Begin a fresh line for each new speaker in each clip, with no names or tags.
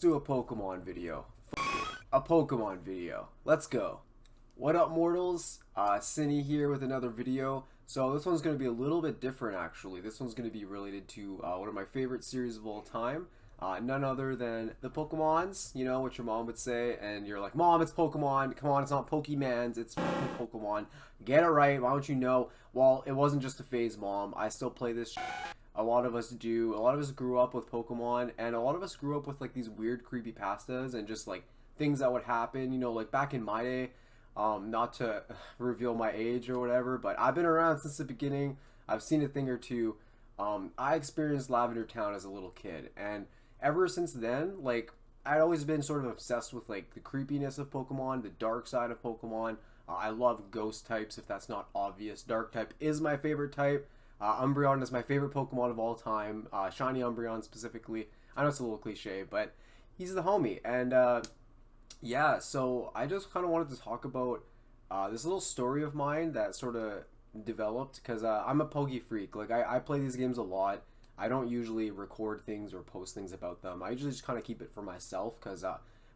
Do a Pokemon video. A Pokemon video. Let's go. What up, mortals? Sniyvs here with another video. So this one's going to be a little bit different, actually. This one's going to be related to one of my favorite series of all time. None other than the Pokemons, you know, what your mom would say. And you're like, Mom, it's Pokemon. Come on, it's not Pokemans. It's Pokemon. Get it right. Why don't you know? Well, it wasn't just a phase, Mom. I still play this A lot of us do. A lot of us grew up with Pokemon, and a lot of us grew up with like these weird creepypastas and just like things that would happen, you know, like back in my day. Not to reveal my age or whatever, but I've been around since the beginning. I've seen a thing or two. I experienced Lavender Town as a little kid, and ever since then, like, I'd always been sort of obsessed with like the creepiness of Pokemon, the dark side of Pokemon. I love ghost types, if that's not obvious. Dark type is my favorite type. Umbreon is my favorite Pokemon of all time. Shiny Umbreon specifically. I know it's a little cliche, but he's the homie. And yeah, so I just kind of wanted to talk about this little story of mine that sort of developed because I'm a Poke freak. Like, I play these games a lot. I don't usually record things or post things about them. I usually just kind of keep it for myself because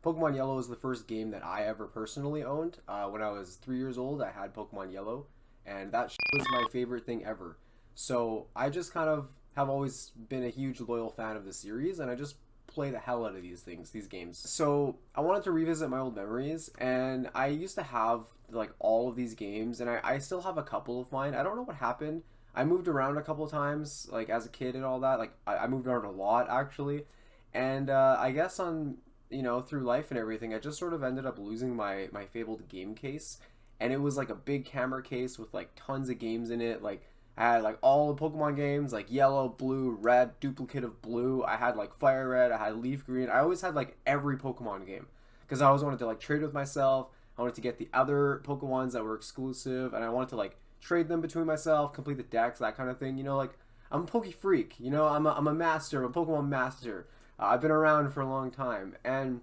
Pokemon Yellow is the first game that I ever personally owned. When I was 3 years old, I had Pokemon Yellow, and that was my favorite thing ever. So I just kind of have always been a huge loyal fan of the series, and I just play the hell out of these games. So I wanted to revisit my old memories, and I used to have like all of these games, and I still have a couple of mine. I don't know what happened. I moved around a couple of times, like as a kid and all that. Like I moved around a lot actually, and I guess on, you know, through life and everything, I just sort of ended up losing my fabled game case, and it was like a big camera case with like tons of games in it, like. I had like all the Pokemon games, like Yellow, Blue, Red, duplicate of Blue. I had like Fire Red, I had Leaf Green. I always had like every Pokemon game because I always wanted to like trade with myself. I wanted to get the other Pokemons that were exclusive, and I wanted to like trade them between myself, complete the decks, that kind of thing. You know, like I'm a Poke freak. You know, I'm a master, I'm a Pokemon master. I've been around for a long time, and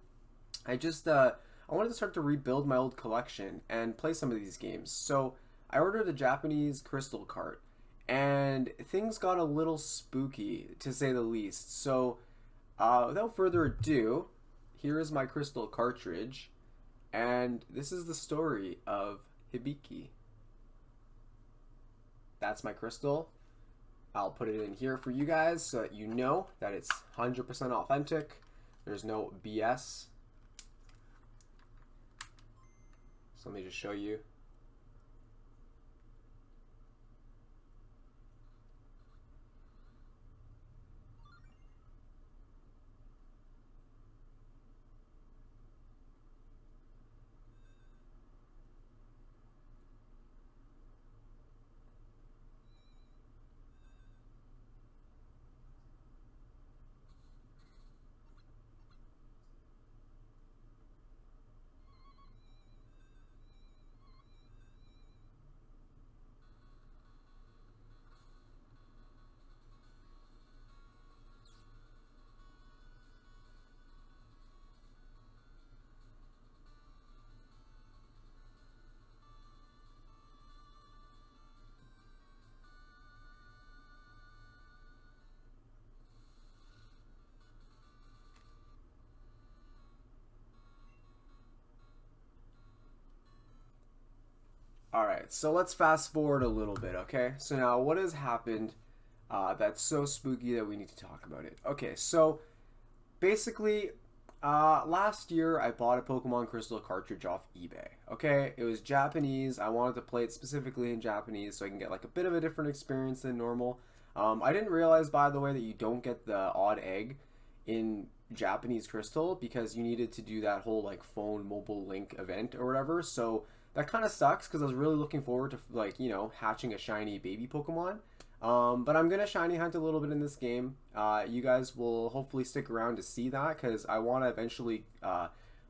I just I wanted to start to rebuild my old collection and play some of these games. So I ordered a Japanese crystal cart. And things got a little spooky, to say the least. So, without further ado, here is my crystal cartridge. And this is the story of Hibiki. That's my crystal. I'll put it in here for you guys so that you know that it's 100% authentic. There's no BS. So let me just show you. Alright, so let's fast forward a little bit, okay? So now, what has happened that's so spooky that we need to talk about it? Okay, so basically, last year I bought a Pokemon Crystal cartridge off eBay, okay? It was Japanese. I wanted to play it specifically in Japanese so I can get like a bit of a different experience than normal. I didn't realize, by the way, that you don't get the odd egg in Japanese Crystal because you needed to do that whole like phone mobile link event or whatever, so that kind of sucks because I was really looking forward to, like, you know, hatching a shiny baby Pokemon. But I'm going to shiny hunt a little bit in this game. You guys will hopefully stick around to see that because I want to eventually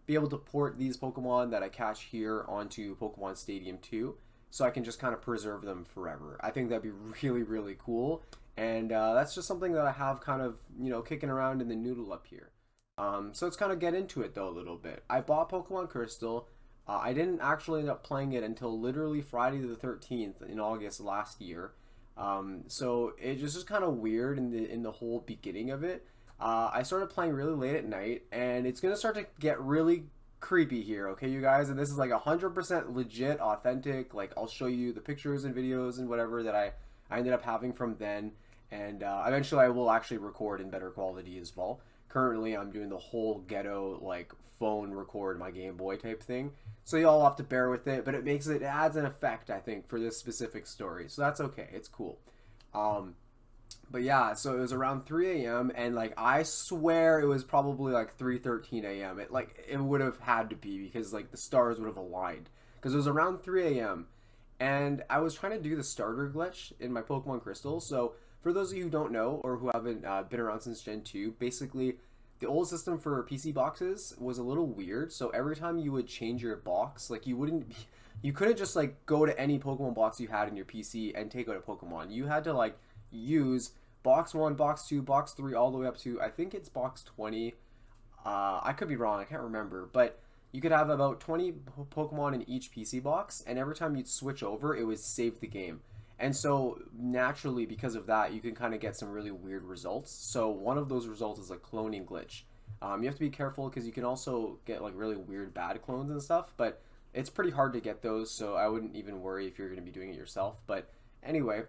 be able to port these Pokemon that I catch here onto Pokemon Stadium 2 so I can just kind of preserve them forever. I think that'd be really, really cool. And that's just something that I have kind of, you know, kicking around in the noodle up here. So let's kind of get into it though a little bit. I bought Pokemon Crystal. I didn't actually end up playing it until literally Friday the 13th in August last year. So it was just kind of weird in the whole beginning of it. I started playing really late at night, and it's gonna start to get really creepy here, okay, you guys? And this is like 100% legit, authentic. Like, I'll show you the pictures and videos and whatever that I ended up having from then, and eventually I will actually record in better quality as well. Currently, I'm doing the whole ghetto, like, phone record my Game Boy type thing, so y'all have to bear with it, but it adds an effect, I think, for this specific story, so that's okay. It's cool. But yeah, so it was around 3 a.m. and like I swear it was probably like 3:13 a.m. It would have had to be, because like the stars would have aligned, because it was around 3 a.m. and I was trying to do the starter glitch in my Pokemon Crystal. So for those of you who don't know or who haven't been around since Gen 2, basically the old system for PC boxes was a little weird. So every time you would change your box, like you couldn't just like go to any Pokemon box you had in your PC and take out a Pokemon. You had to like use box 1, box 2, box 3, all the way up to, I think it's box 20. I could be wrong, I can't remember, but you could have about 20 Pokemon in each PC box, and every time you'd switch over, it would save the game. And so naturally, because of that, you can kind of get some really weird results. So one of those results is a cloning glitch. You have to be careful, because you can also get like really weird bad clones and stuff, but it's pretty hard to get those, so I wouldn't even worry if you're going to be doing it yourself. But anyway,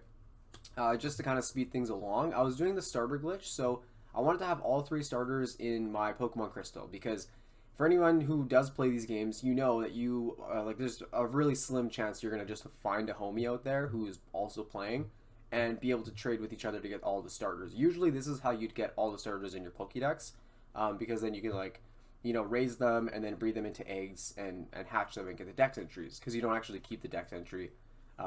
just to kind of speed things along, I was doing the starter glitch, so I wanted to have all 3 starters in my Pokemon Crystal, because for anyone who does play these games, you know that there's a really slim chance you're going to just find a homie out there who is also playing and be able to trade with each other to get all the starters. Usually this is how you'd get all the starters in your Pokédex, because then you can raise them and then breed them into eggs and hatch them and get the dex entries, because you don't actually keep the dex entry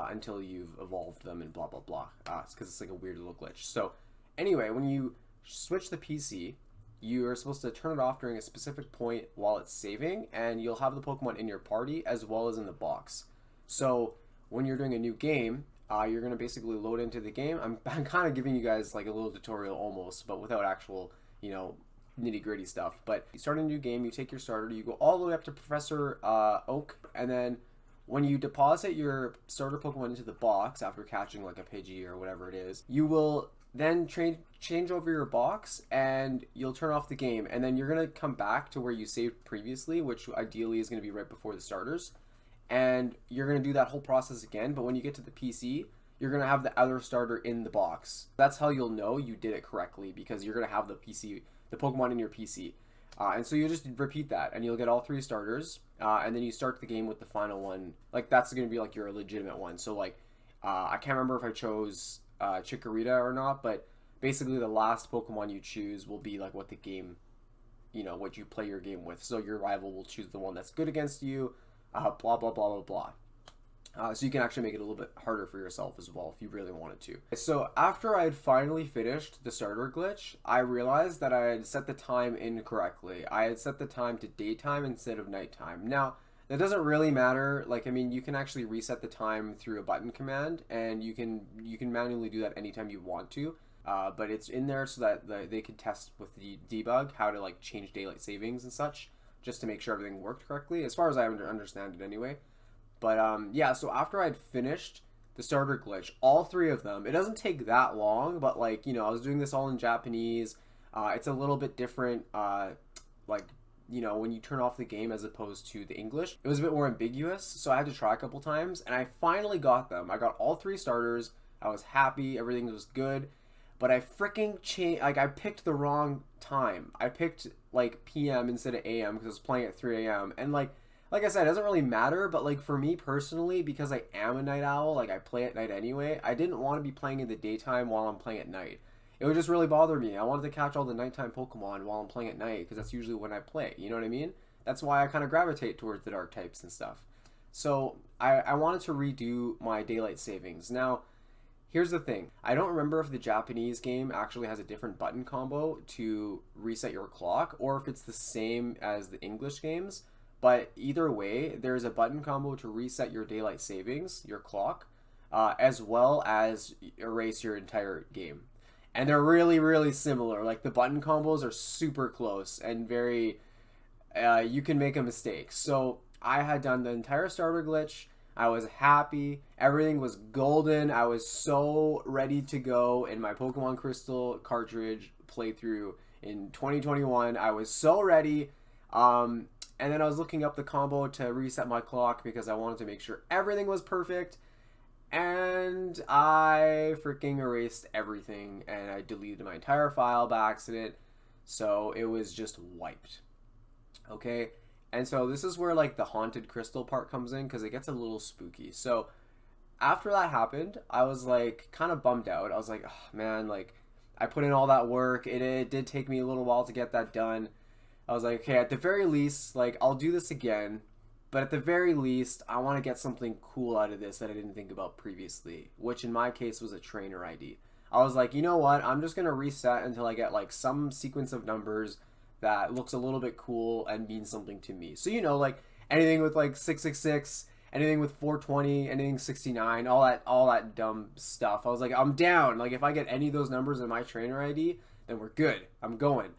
until you've evolved them and blah blah blah, because it's like a weird little glitch. So anyway, when you switch the PC, you're supposed to turn it off during a specific point while it's saving, and you'll have the Pokemon in your party as well as in the box. So when you're doing a new game, you're going to basically load into the game. I'm kind of giving you guys like a little tutorial almost, but without actual nitty gritty stuff. But you start a new game, you take your starter, you go all the way up to Professor Oak, and then when you deposit your starter Pokemon into the box after catching like a Pidgey or whatever it is, you will then change over your box and you'll turn off the game, and then you're going to come back to where you saved previously, which ideally is going to be right before the starters, and you're going to do that whole process again. But when you get to the PC, you're going to have the other starter in the box. That's how you'll know you did it correctly, because you're going to have the Pokemon in your PC. And so you just repeat that, and you'll get all 3 starters, and then you start the game with the final one. Like, that's going to be like your legitimate one. So like, I can't remember if I chose Chikorita or not, but basically the last Pokemon you choose will be like what the game, what you play your game with. So your rival will choose the one that's good against you, blah blah blah blah blah. So you can actually make it a little bit harder for yourself as well if you really wanted to. So after I had finally finished the starter glitch, I realized that I had set the time incorrectly. I had set the time to daytime instead of nighttime. Now, that doesn't really matter. Like, I mean, you can actually reset the time through a button command, and you can manually do that anytime you want to. But it's in there so that they can test with the debug how to like change daylight savings and such, just to make sure everything worked correctly, as far as I understand it anyway. But yeah, so after I'd finished the starter glitch, all 3 of them, it doesn't take that long, but like, I was doing this all in Japanese. It's a little bit different, when you turn off the game as opposed to the English. It was a bit more ambiguous, so I had to try a couple times, and I finally got them. I got all 3 starters. I was happy, everything was good, but I freaking I picked the wrong time. I picked like PM instead of AM because I was playing at 3 a.m. and like I said, it doesn't really matter, but like for me personally, because I am a night owl, like I play at night anyway, I didn't want to be playing in the daytime while I'm playing at night. It would just really bother me. I wanted to catch all the nighttime Pokemon while I'm playing at night, because that's usually when I play, you know what I mean? That's why I kind of gravitate towards the dark types and stuff. So I wanted to redo my daylight savings. Now, here's the thing. I don't remember if the Japanese game actually has a different button combo to reset your clock, or if it's the same as the English games. But either way, there's a button combo to reset your daylight savings, your clock, as well as erase your entire game. And they're really, really similar. Like, the button combos are super close and very, you can make a mistake. So I had done the entire starter glitch. I was happy. Everything was golden. I was so ready to go in my Pokemon Crystal cartridge playthrough in 2021. I was so ready. And then I was looking up the combo to reset my clock because I wanted to make sure everything was perfect. And I freaking erased everything and I deleted my entire file by accident. So it was just wiped. Okay. And so this is where like the haunted crystal part comes in because it gets a little spooky. So after that happened, I was like kind of bummed out. I was like, oh, man, like I put in all that work. It did take me a little while to get that done. I was like, okay, at the very least, like, I'll do this again. But at the very least, I want to get something cool out of this that I didn't think about previously. Which in my case was a trainer ID. I was like, you know what? I'm just going to reset until I get, like, some sequence of numbers that looks a little bit cool and means something to me. So, you know, like, anything with, like, 666, anything with 420, anything 69, all that dumb stuff. I was like, I'm down. Like, if I get any of those numbers in my trainer ID, then we're good. I'm going.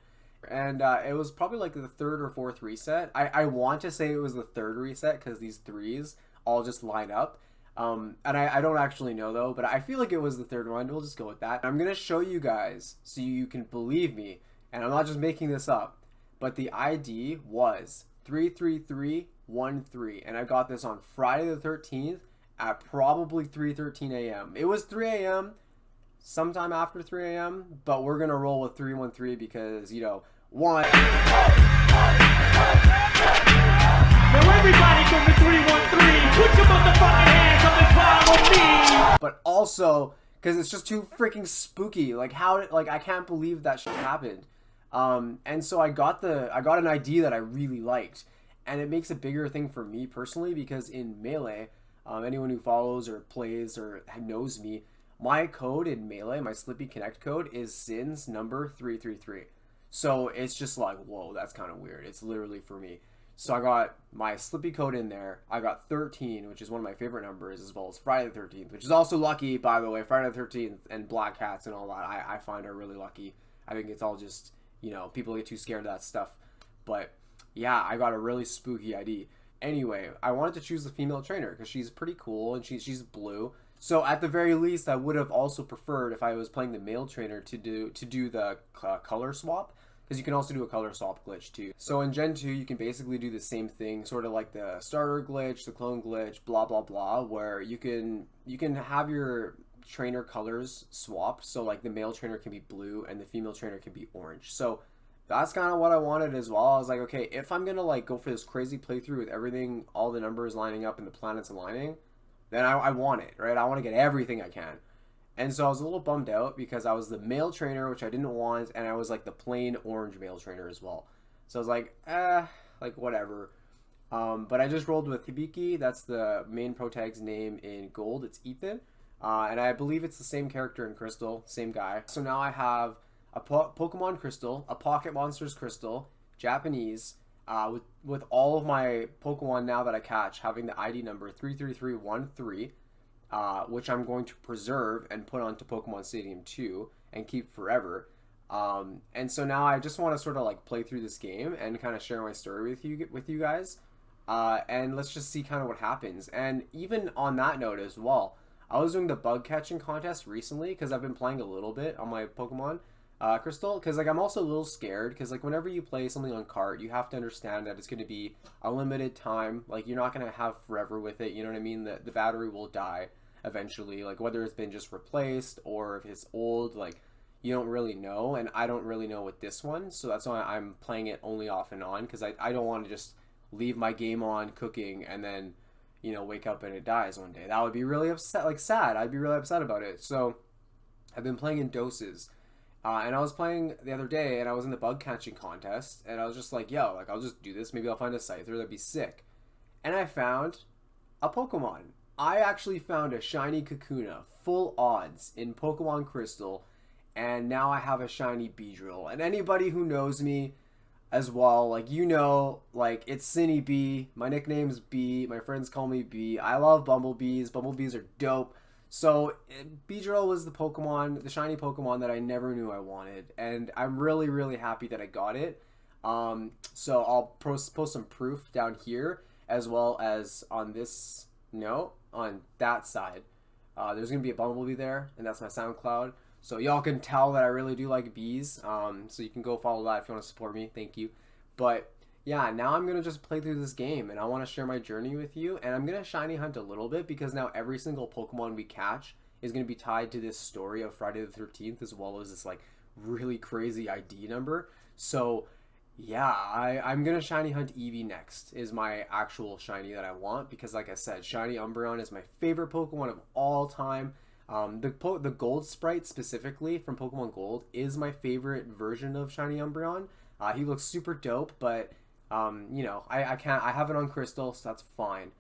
And it was probably like the third or fourth reset. I want to say it was the third reset because these threes all just line up. And I don't actually know though, but I feel like it was the third one. We'll just go with that. I'm going to show you guys so you can believe me. And I'm not just making this up. But the ID was 33313. And I got this on Friday the 13th at probably 3:13 a.m. It was 3 a.m. sometime after 3 a.m. But we're going to roll with 313 because, you know, one. Now
everybody from the 313, put your motherfucking hands up and follow me.
But also, because it's just too freaking spooky. Like I can't believe that shit happened. And so I got an ID that I really liked, and it makes a bigger thing for me personally because in Melee, anyone who follows or plays or knows me, my code in Melee, my Slippy Connect code is Sins number 333. So it's just like, whoa, that's kind of weird. It's literally for me. So I got my Slippy code in there. I got 13, which is one of my favorite numbers, as well as Friday the 13th, which is also lucky, by the way. Friday the 13th and Black Hats and all that, I find are really lucky. I think it's all just, you know, people get too scared of that stuff. But yeah, I got a really spooky ID. Anyway, I wanted to choose the female trainer because she's pretty cool and she's blue. So at the very least, I would have also preferred if I was playing the male trainer to do the color swap, because you can also do a color swap glitch too. So in Gen 2, you can basically do the same thing, sort of like the starter glitch, the clone glitch, blah blah blah, where you can have your trainer colors swapped. So like the male trainer can be blue and the female trainer can be orange. So that's kind of what I wanted as well. I was like, okay, if I'm gonna like go for this crazy playthrough with everything, all the numbers lining up and the planets aligning, then I want it, right? I want to get everything I can. And so I was a little bummed out because I was the male trainer, which I didn't want, and I was like the plain orange male trainer as well. So I was like, like whatever. But I just rolled with Hibiki. That's the main protag's name in gold. It's Ethan. And I believe it's the same character in Crystal, same guy. So now I have a Pokemon Crystal, a Pocket Monsters Crystal, Japanese, with all of my Pokemon now that I catch having the ID number 33313, which I'm going to preserve and put onto Pokemon Stadium 2 and keep forever. And so now I just want to sort of like play through this game and kind of share my story with you guys. And let's just see kind of what happens. And even on that note as well, I was doing the bug catching contest recently because I've been playing a little bit on my Pokemon Crystal, because like I'm also a little scared because like whenever you play something on cart, you have to understand that it's going to be a limited time. Like you're not going to have forever with it, you know what I mean? The battery will die eventually, like whether it's been just replaced or if it's old, like you don't really know. And I don't really know with this one, so that's why I'm playing it only off and on, because I don't want to just leave my game on cooking and then, you know, wake up and it dies one day. That would be really upset, like sad. I'd be really upset about it. So I've been playing in doses. And I was playing the other day, and I was in the bug catching contest, and I was just like, yo, like, I'll just do this. Maybe I'll find a Scyther. That'd be sick. And I found a Pokemon. I actually found a shiny Kakuna, full odds, in Pokemon Crystal, and now I have a shiny Beedrill. And anybody who knows me as well, like, you know, like, it's Sniyvs. My nickname's B. My friends call me B. I love bumblebees. Bumblebees are dope. So Beedrill was the Pokemon, the shiny Pokemon that I never knew I wanted, and I'm really, really happy that I got it. So I'll post some proof down here, as well as on this note, on that side. There's going to be a Bumblebee there, and that's my SoundCloud. So y'all can tell that I really do like bees. So you can go follow that if you want to support me. Thank you. But yeah, now I'm going to just play through this game and I want to share my journey with you. And I'm going to shiny hunt a little bit because now every single Pokemon we catch is going to be tied to this story of Friday the 13th, as well as this like really crazy ID number. So yeah, I'm going to shiny hunt Eevee next is my actual shiny that I want, because like I said, shiny Umbreon is my favorite Pokemon of all time. The gold sprite specifically from Pokemon Gold is my favorite version of shiny Umbreon. He looks super dope, but you know, I have it on Crystal, so that's fine.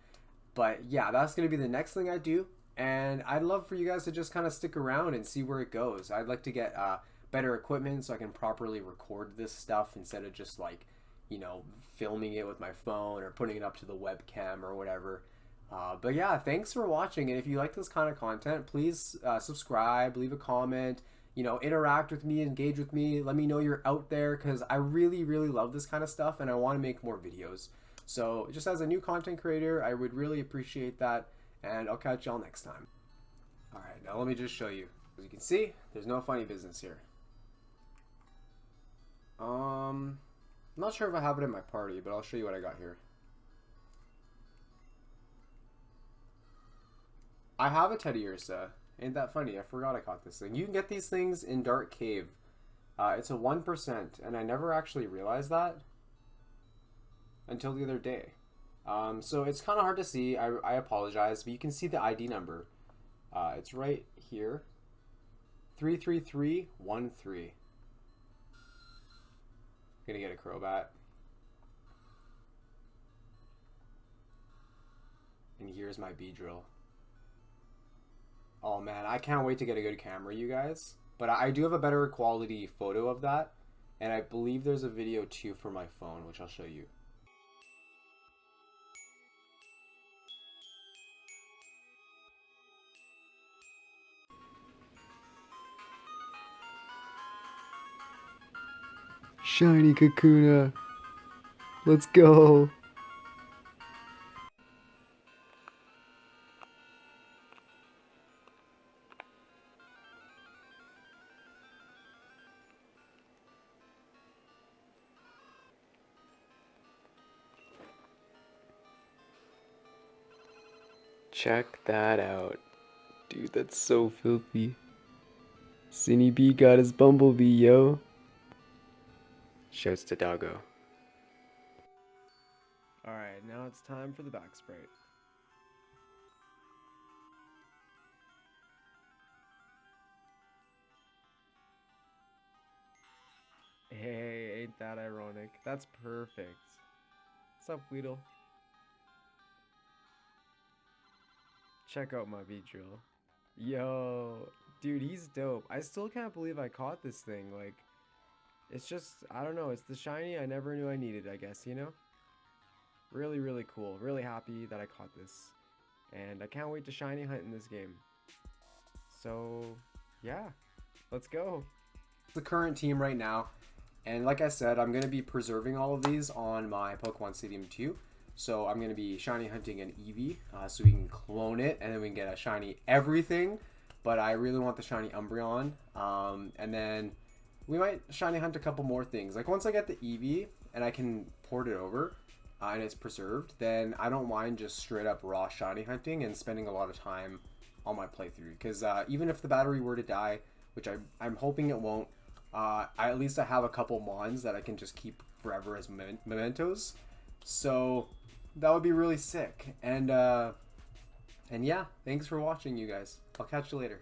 But yeah, that's going to be the next thing I do, and I'd love for you guys to just kind of stick around and see where it goes. I'd like to get better equipment so I can properly record this stuff instead of just like, you know, filming it with my phone or putting it up to the webcam or whatever. But yeah, thanks for watching, and if you like this kind of content, please subscribe, leave a comment, you know, interact with me, engage with me, let me know you're out there, because I really love this kind of stuff and I want to make more videos. So just as a new content creator, I would really appreciate that, and I'll catch y'all next time. Alright, now let me just show you. As you can see, there's no funny business here. I'm not sure if I have it in my party, but I'll show you what I got here. I have a Teddy Ursa. Ain't that funny? I forgot I caught this thing. You can get these things in Dark Cave. It's a 1%, and I never actually realized that until the other day. So it's kind of hard to see. I apologize, but you can see the ID number. It's right here. 33313. Gonna get a Crobat. And here's my Beedrill. Oh man, I can't wait to get a good camera, you guys. But I do have a better quality photo of that. And I believe there's a video too for my phone, which I'll show you. Shiny Kakuna. Let's go. Check that out. Dude, that's so filthy. Sniyvs got his Bumblebee, yo. Shouts to Doggo. Alright, now it's time for the back sprite. Hey, ain't that ironic? That's perfect. What's up, Weedle? Check out my Beedrill. Yo, dude, he's dope. I still can't believe I caught this thing. Like, it's just, I don't know, it's the shiny I never knew I needed, I guess, you know? Really cool. Really happy that I caught this. And I can't wait to shiny hunt in this game. So, yeah, let's go. The current team right now. And like I said, I'm going to be preserving all of these on my Pokemon Stadium 2. So I'm going to be shiny hunting an Eevee, so we can clone it, and then we can get a shiny everything. But I really want the shiny Umbreon. And then we might shiny hunt a couple more things. Like once I get the Eevee and I can port it over, and it's preserved, then I don't mind just straight up raw shiny hunting and spending a lot of time on my playthrough. Because even if the battery were to die, which I'm hoping it won't, at least I have a couple mons that I can just keep forever as mementos. So that would be really sick. And yeah, thanks for watching, you guys. I'll catch you later.